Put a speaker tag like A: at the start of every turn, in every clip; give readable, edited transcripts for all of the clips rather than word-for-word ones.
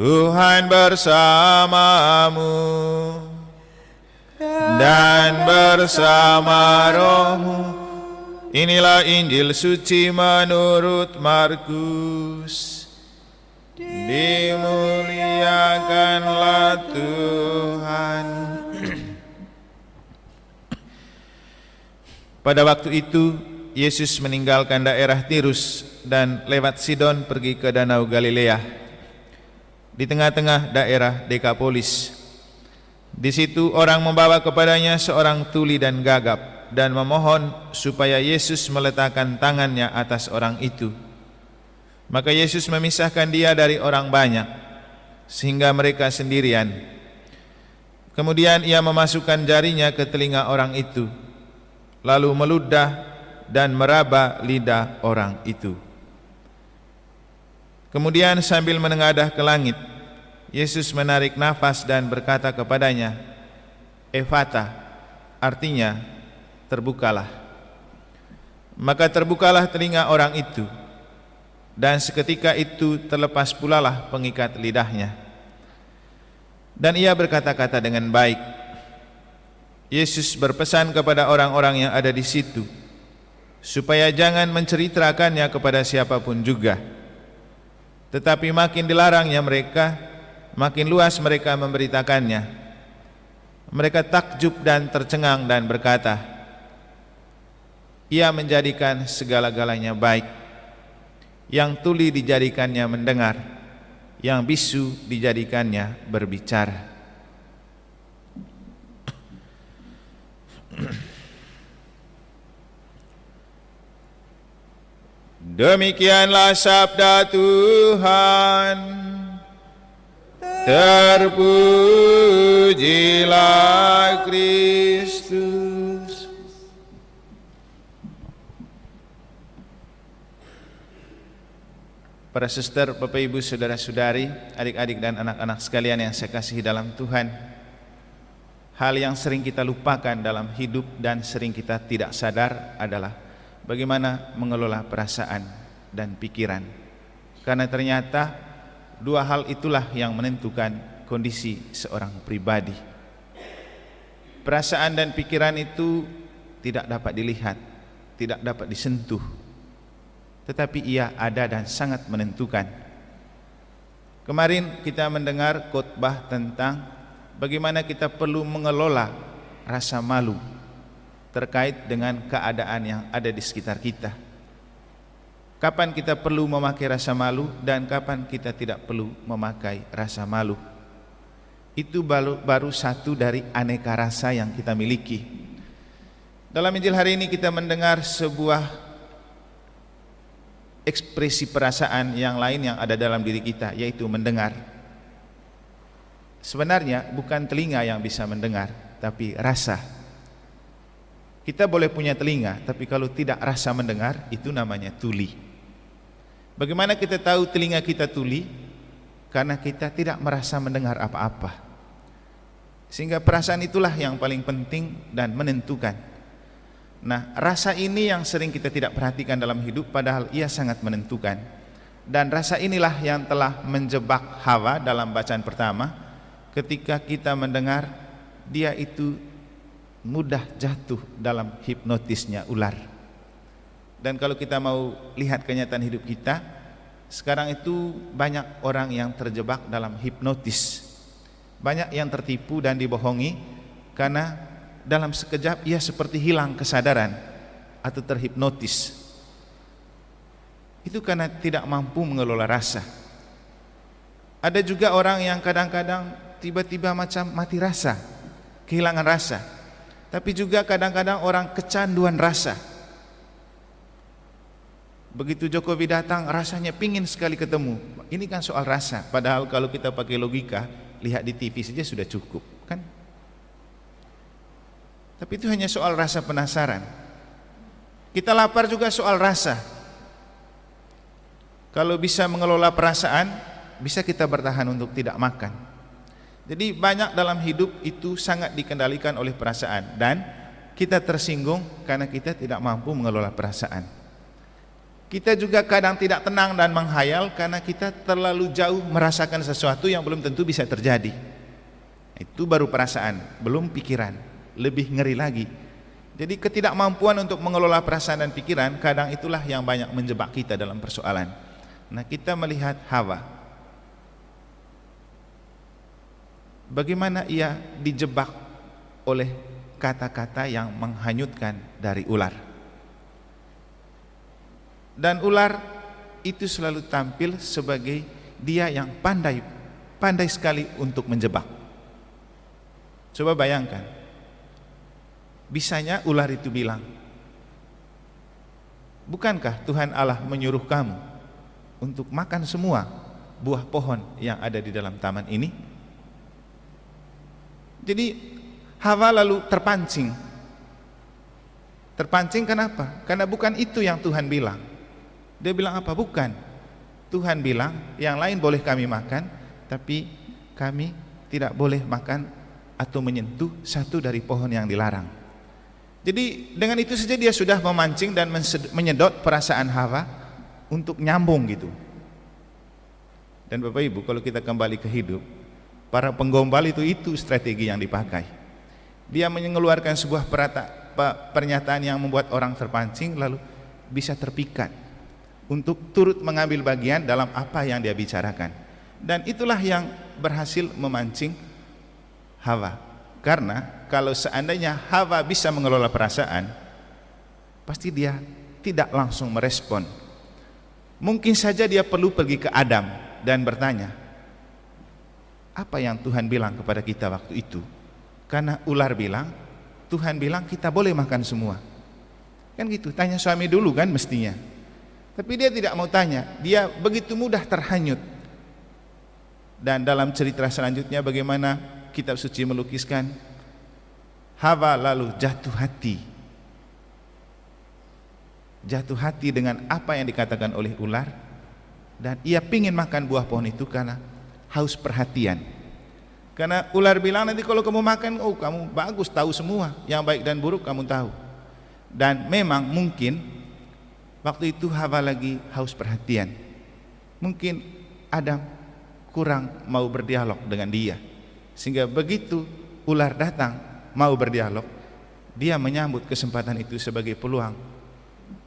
A: Tuhan bersamamu dan bersama rohmu. Inilah Injil suci menurut Markus. Dimuliakanlah Tuhan. Pada waktu itu Yesus meninggalkan daerah Tirus dan lewat Sidon pergi ke Danau Galilea. Di tengah-tengah daerah Dekapolis. Di situ orang membawa kepadanya seorang tuli dan gagap dan memohon supaya Yesus meletakkan tangannya atas orang itu. Maka Yesus memisahkan dia dari orang banyak sehingga mereka sendirian. Kemudian ia memasukkan jarinya ke telinga orang itu, lalu meludah dan meraba lidah orang itu. Kemudian sambil menengadah ke langit, Yesus menarik nafas dan berkata kepadanya, Ephata, artinya terbukalah. Maka terbukalah telinga orang itu, dan seketika itu terlepas pulalah pengikat lidahnya. Dan ia berkata-kata dengan baik. Yesus berpesan kepada orang-orang yang ada di situ, supaya jangan menceritakannya kepada siapapun juga. Tetapi makin dilarangnya mereka, makin luas mereka memberitakannya. Mereka takjub dan tercengang dan berkata, Ia menjadikan segala-galanya baik. Yang tuli dijadikannya mendengar, yang bisu dijadikannya berbicara. Demikianlah sabda Tuhan. Terpujilah Kristus. Para suster, Bapak Ibu, saudara-saudari, adik-adik dan anak-anak sekalian yang saya kasihi dalam Tuhan, hal yang sering kita lupakan dalam hidup dan sering kita tidak sadar adalah bagaimana mengelola perasaan dan pikiran. Karena ternyata dua hal itulah yang menentukan kondisi seorang pribadi. Perasaan dan pikiran itu tidak dapat dilihat, tidak dapat disentuh, tetapi ia ada dan sangat menentukan. Kemarin kita mendengar khotbah tentang bagaimana kita perlu mengelola rasa malu terkait dengan keadaan yang ada di sekitar kita. Kapan kita perlu memakai rasa malu dan kapan kita tidak perlu memakai rasa malu. Itu baru satu dari aneka rasa yang kita miliki. Dalam Injil hari ini kita mendengar sebuah ekspresi perasaan yang lain yang ada dalam diri kita, yaitu mendengar. Sebenarnya bukan telinga yang bisa mendengar, tapi rasa. Kita boleh punya telinga, tapi kalau tidak rasa mendengar, itu namanya tuli. Bagaimana kita tahu telinga kita tuli? Karena kita tidak merasa mendengar apa-apa. Sehingga perasaan itulah yang paling penting dan menentukan. Nah, rasa ini yang sering kita tidak perhatikan dalam hidup, padahal ia sangat menentukan. Dan rasa inilah yang telah menjebak Hawa dalam bacaan pertama. Ketika kita mendengar, dia itu mudah jatuh dalam hipnotisnya ular. Dan kalau kita mau lihat kenyataan hidup kita, sekarang itu banyak orang yang terjebak dalam hipnotis. Banyak yang tertipu dan dibohongi karena dalam sekejap ia seperti hilang kesadaran atau terhipnotis. Itu karena tidak mampu mengelola rasa. Ada juga orang yang kadang-kadang tiba-tiba macam mati rasa, kehilangan rasa. Tapi juga kadang-kadang orang kecanduan rasa. Begitu Jokowi datang, rasanya pingin sekali ketemu. Ini kan soal rasa. Padahal kalau kita pakai logika, lihat di TV saja sudah cukup, kan? Tapi itu hanya soal rasa penasaran. Kita lapar juga soal rasa. Kalau bisa mengelola perasaan, bisa kita bertahan untuk tidak makan. Jadi banyak dalam hidup itu sangat dikendalikan oleh perasaan, dan kita tersinggung karena kita tidak mampu mengelola perasaan. Kita juga kadang tidak tenang dan menghayal karena kita terlalu jauh merasakan sesuatu yang belum tentu bisa terjadi. Itu baru perasaan, belum pikiran. Lebih ngeri lagi. Jadi ketidakmampuan untuk mengelola perasaan dan pikiran kadang itulah yang banyak menjebak kita dalam persoalan. Nah, kita melihat Hawa, bagaimana ia dijebak oleh kata-kata yang menghanyutkan dari ular. Dan ular itu selalu tampil sebagai dia yang pandai sekali untuk menjebak. Coba bayangkan, bisanya ular itu bilang, bukankah Tuhan Allah menyuruh kamu untuk makan semua buah pohon yang ada di dalam taman ini? Jadi Hawa lalu terpancing. Terpancing kenapa? Karena bukan itu yang Tuhan bilang. Dia bilang apa? Bukan. Tuhan bilang yang lain boleh kami makan, tapi kami tidak boleh makan atau menyentuh satu dari pohon yang dilarang. Jadi dengan itu saja dia sudah memancing dan menyedot perasaan Hawa untuk nyambung gitu. Dan Bapak Ibu, kalau kita kembali ke hidup, para penggombal itu strategi yang dipakai. Dia mengeluarkan sebuah pernyataan yang membuat orang terpancing lalu bisa terpikat untuk turut mengambil bagian dalam apa yang dia bicarakan. Dan itulah yang berhasil memancing Hawa. Karena kalau seandainya Hawa bisa mengelola perasaan, pasti dia tidak langsung merespon. Mungkin saja dia perlu pergi ke Adam dan bertanya, apa yang Tuhan bilang kepada kita waktu itu? Karena ular bilang, Tuhan bilang kita boleh makan semua. Kan gitu, tanya suami dulu kan mestinya. Tapi dia tidak mau tanya, dia begitu mudah terhanyut. Dan dalam cerita selanjutnya bagaimana kitab suci melukiskan Hawa lalu jatuh hati. Jatuh hati dengan apa yang dikatakan oleh ular, dan ia pingin makan buah pohon itu karena haus perhatian. Karena ular bilang nanti kalau kamu makan, oh kamu bagus, tahu semua, yang baik dan buruk kamu tahu. Dan memang mungkin waktu itu Hawa lagi haus perhatian. Mungkin Adam kurang mau berdialog dengan dia, sehingga begitu ular datang mau berdialog, dia menyambut kesempatan itu sebagai peluang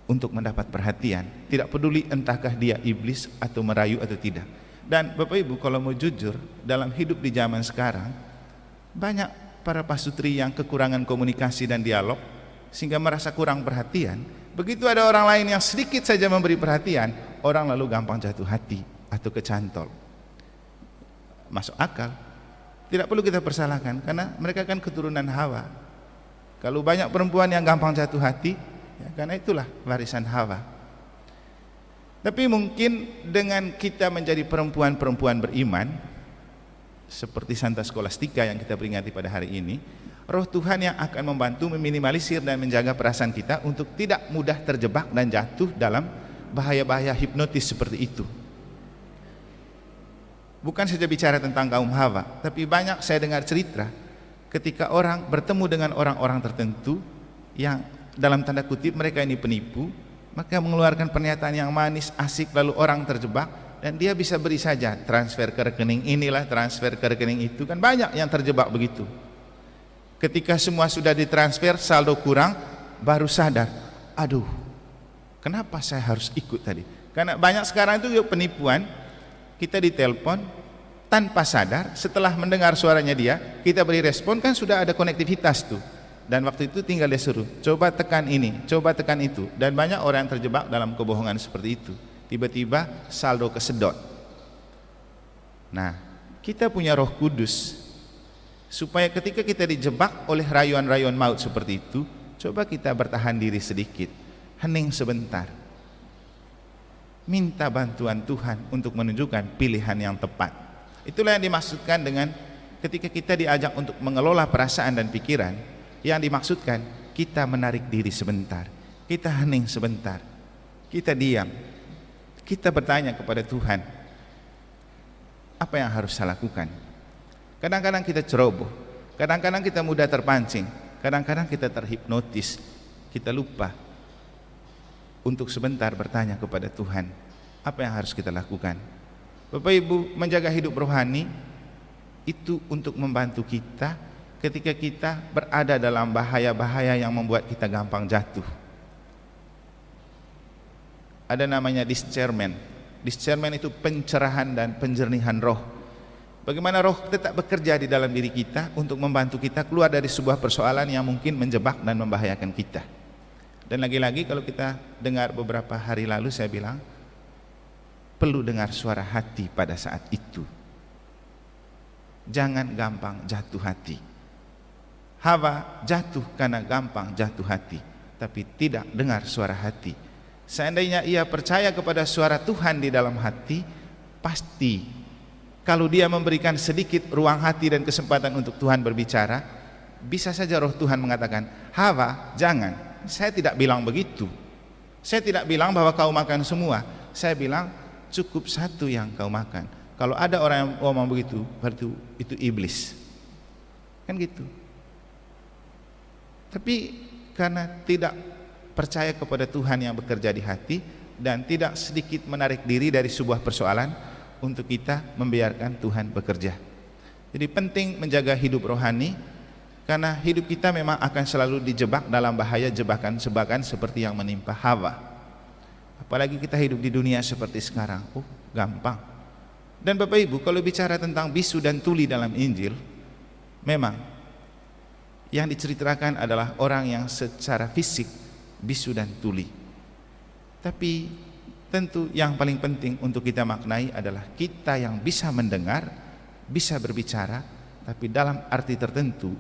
A: untuk mendapat perhatian. Tidak peduli entahkah dia iblis atau merayu atau tidak. Dan Bapak Ibu, kalau mau jujur, dalam hidup di zaman sekarang banyak para pasutri yang kekurangan komunikasi dan dialog sehingga merasa kurang perhatian. Begitu ada orang lain yang sedikit saja memberi perhatian, orang lalu gampang jatuh hati atau kecantol. Masuk akal, tidak perlu kita persalahkan karena mereka kan keturunan Hawa. Kalau banyak perempuan yang gampang jatuh hati, ya, karena itulah warisan Hawa. Tapi mungkin dengan kita menjadi perempuan-perempuan beriman seperti Santa Scholastica yang kita peringati pada hari ini, Roh Tuhan yang akan membantu meminimalisir dan menjaga perasaan kita untuk tidak mudah terjebak dan jatuh dalam bahaya-bahaya hipnotis seperti itu. Bukan saja bicara tentang kaum Hawa, tapi banyak saya dengar cerita ketika orang bertemu dengan orang-orang tertentu yang dalam tanda kutip mereka ini penipu, maka mengeluarkan pernyataan yang manis, asik, lalu orang terjebak dan dia bisa beri saja transfer ke rekening inilah, transfer ke rekening itu. Kan banyak yang terjebak begitu. Ketika semua sudah ditransfer, saldo kurang, baru sadar, aduh, kenapa saya harus ikut tadi? Karena banyak sekarang itu penipuan. Kita ditelepon tanpa sadar, setelah mendengar suaranya dia, kita beri respon, kan sudah ada konektivitas tuh. Dan waktu itu tinggal dia suruh, coba tekan ini, coba tekan itu. Dan banyak orang yang terjebak dalam kebohongan seperti itu. Tiba-tiba saldo kesedot. Nah, kita punya Roh Kudus, supaya ketika kita dijebak oleh rayuan-rayuan maut seperti itu, coba kita bertahan diri sedikit, hening sebentar, minta bantuan Tuhan untuk menunjukkan pilihan yang tepat. Itulah yang dimaksudkan dengan ketika kita diajak untuk mengelola perasaan dan pikiran, yang dimaksudkan kita menarik diri sebentar, kita hening sebentar, kita diam, kita bertanya kepada Tuhan, apa yang harus saya lakukan? Kadang-kadang kita ceroboh, kadang-kadang kita mudah terpancing, kadang-kadang kita terhipnotis, kita lupa untuk sebentar bertanya kepada Tuhan, apa yang harus kita lakukan? Bapak Ibu, menjaga hidup rohani itu untuk membantu kita ketika kita berada dalam bahaya-bahaya yang membuat kita gampang jatuh. Ada namanya discernment. Discernment itu pencerahan dan penjernihan roh. Bagaimana roh tetap bekerja di dalam diri kita untuk membantu kita keluar dari sebuah persoalan yang mungkin menjebak dan membahayakan kita. Dan lagi-lagi kalau kita dengar beberapa hari lalu saya bilang, perlu dengar suara hati pada saat itu. Jangan gampang jatuh hati. Hawa jatuh karena gampang jatuh hati, tapi tidak dengar suara hati. Seandainya ia percaya kepada suara Tuhan di dalam hati, pasti kalau dia memberikan sedikit ruang hati dan kesempatan untuk Tuhan berbicara, bisa saja roh Tuhan mengatakan, Hawa jangan. Saya tidak bilang begitu. Saya tidak bilang bahwa kau makan semua. Saya bilang cukup satu yang kau makan. Kalau ada orang yang ngomong begitu, berarti itu iblis. Kan gitu. Tapi karena tidak percaya kepada Tuhan yang bekerja di hati dan tidak sedikit menarik diri dari sebuah persoalan, untuk kita membiarkan Tuhan bekerja. Jadi penting menjaga hidup rohani, karena hidup kita memang akan selalu dijebak dalam bahaya jebakan-jebakan seperti yang menimpa Hawa. Apalagi kita hidup di dunia seperti sekarang, gampang. Dan Bapak Ibu, kalau bicara tentang bisu dan tuli dalam Injil, memang yang diceritakan adalah orang yang secara fisik bisu dan tuli. Tapi tentu yang paling penting untuk kita maknai adalah kita yang bisa mendengar, bisa berbicara, tapi dalam arti tertentu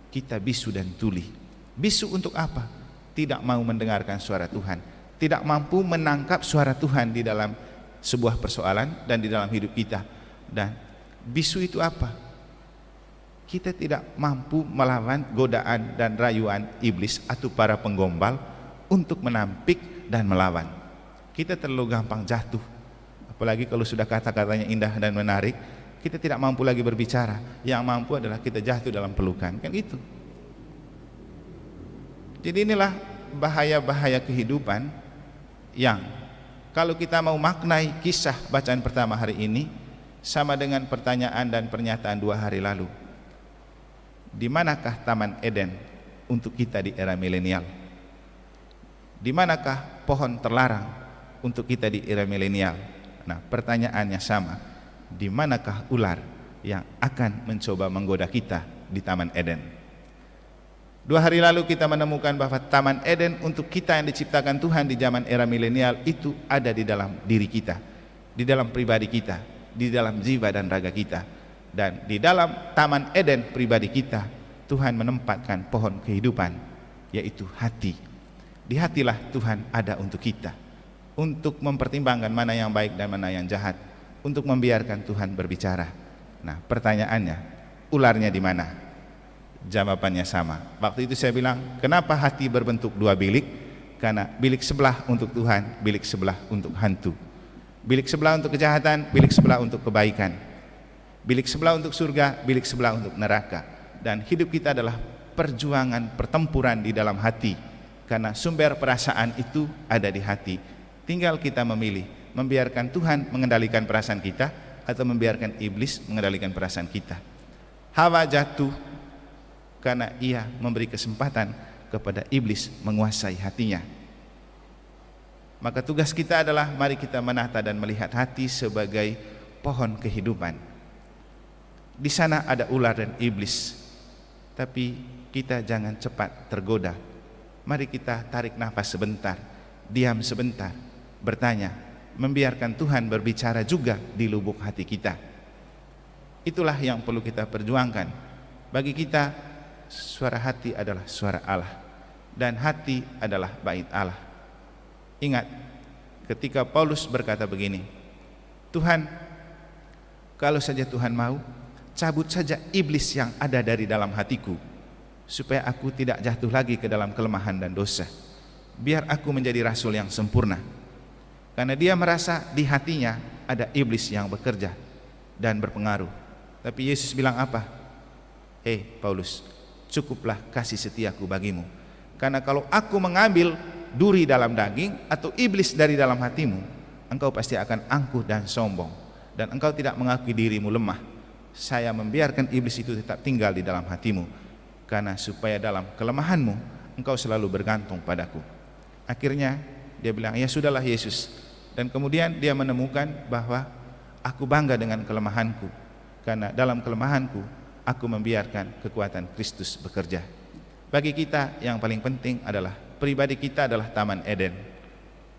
A: kita bisu dan tuli. Bisu untuk apa? Tidak mau mendengarkan suara Tuhan, tidak mampu menangkap suara Tuhan di dalam sebuah persoalan dan di dalam hidup kita. Dan bisu itu apa? Kita tidak mampu melawan godaan dan rayuan iblis atau para penggombal untuk menampik dan melawan. Kita terlalu gampang jatuh, apalagi kalau sudah kata-katanya indah dan menarik, kita tidak mampu lagi berbicara. Yang mampu adalah kita jatuh dalam pelukan, kan gitu. Jadi inilah bahaya-bahaya kehidupan yang kalau kita mau maknai kisah bacaan pertama hari ini sama dengan pertanyaan dan pernyataan 2 hari lalu. Di manakah Taman Eden untuk kita di era milenial? Di manakah pohon terlarang untuk kita di era milenial? Nah, pertanyaannya sama. Di manakah ular yang akan mencoba menggoda kita di Taman Eden? 2 hari lalu kita menemukan bahwa Taman Eden untuk kita yang diciptakan Tuhan di zaman era milenial itu ada di dalam diri kita, di dalam pribadi kita, di dalam jiwa dan raga kita. Dan di dalam Taman Eden pribadi kita, Tuhan menempatkan pohon kehidupan, yaitu hati. Di hatilah Tuhan ada untuk kita, untuk mempertimbangkan mana yang baik dan mana yang jahat, untuk membiarkan Tuhan berbicara. Nah, pertanyaannya, ularnya di mana? Jawabannya sama. Waktu itu saya bilang, kenapa hati berbentuk 2 bilik? Karena bilik sebelah untuk Tuhan, bilik sebelah untuk hantu. Bilik sebelah untuk kejahatan, bilik sebelah untuk kebaikan. Bilik sebelah untuk surga, bilik sebelah untuk neraka. Dan hidup kita adalah perjuangan, pertempuran di dalam hati. Karena sumber perasaan itu ada di hati. Tinggal kita memilih, membiarkan Tuhan mengendalikan perasaan kita atau membiarkan iblis mengendalikan perasaan kita. Hawa jatuh karena ia memberi kesempatan kepada iblis menguasai hatinya. Maka tugas kita adalah mari kita menata dan melihat hati sebagai pohon kehidupan. Di sana ada ular dan iblis, tapi kita jangan cepat tergoda. Mari kita tarik nafas sebentar, diam sebentar, bertanya, membiarkan Tuhan berbicara juga di lubuk hati kita. Itulah yang perlu kita perjuangkan. Bagi kita, suara hati adalah suara Allah, dan hati adalah bait Allah. Ingat, ketika Paulus berkata begini, Tuhan, kalau saja Tuhan mau, cabut saja iblis yang ada dari dalam hatiku, supaya aku tidak jatuh lagi ke dalam kelemahan dan dosa. Biar aku menjadi rasul yang sempurna. Karena dia merasa di hatinya ada iblis yang bekerja dan berpengaruh. Tapi Yesus bilang apa? Paulus, cukuplah kasih setiaku bagimu. Karena kalau aku mengambil duri dalam daging atau iblis dari dalam hatimu, engkau pasti akan angkuh dan sombong, dan engkau tidak mengakui dirimu lemah. Saya membiarkan iblis itu tetap tinggal di dalam hatimu, karena supaya dalam kelemahanmu engkau selalu bergantung padaku. Akhirnya dia bilang, ya sudahlah Yesus. Dan kemudian dia menemukan bahwa aku bangga dengan kelemahanku, karena dalam kelemahanku aku membiarkan kekuatan Kristus bekerja. Bagi kita yang paling penting adalah pribadi kita adalah Taman Eden.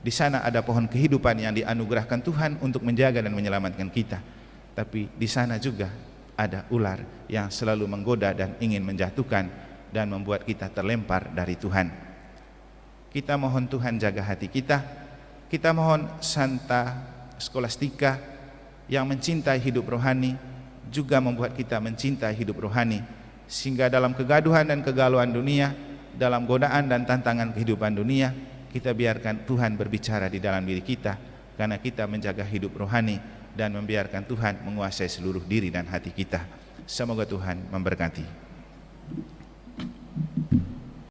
A: Di sana ada pohon kehidupan yang dianugerahkan Tuhan untuk menjaga dan menyelamatkan kita. Tapi di sana juga ada ular yang selalu menggoda dan ingin menjatuhkan dan membuat kita terlempar dari Tuhan. Kita mohon Tuhan jaga hati kita. Kita mohon Santa Skolastika yang mencintai hidup rohani juga membuat kita mencintai hidup rohani, sehingga dalam kegaduhan dan kegalauan dunia, dalam godaan dan tantangan kehidupan dunia, kita biarkan Tuhan berbicara di dalam diri kita, karena kita menjaga hidup rohani dan membiarkan Tuhan menguasai seluruh diri dan hati kita. Semoga Tuhan memberkati.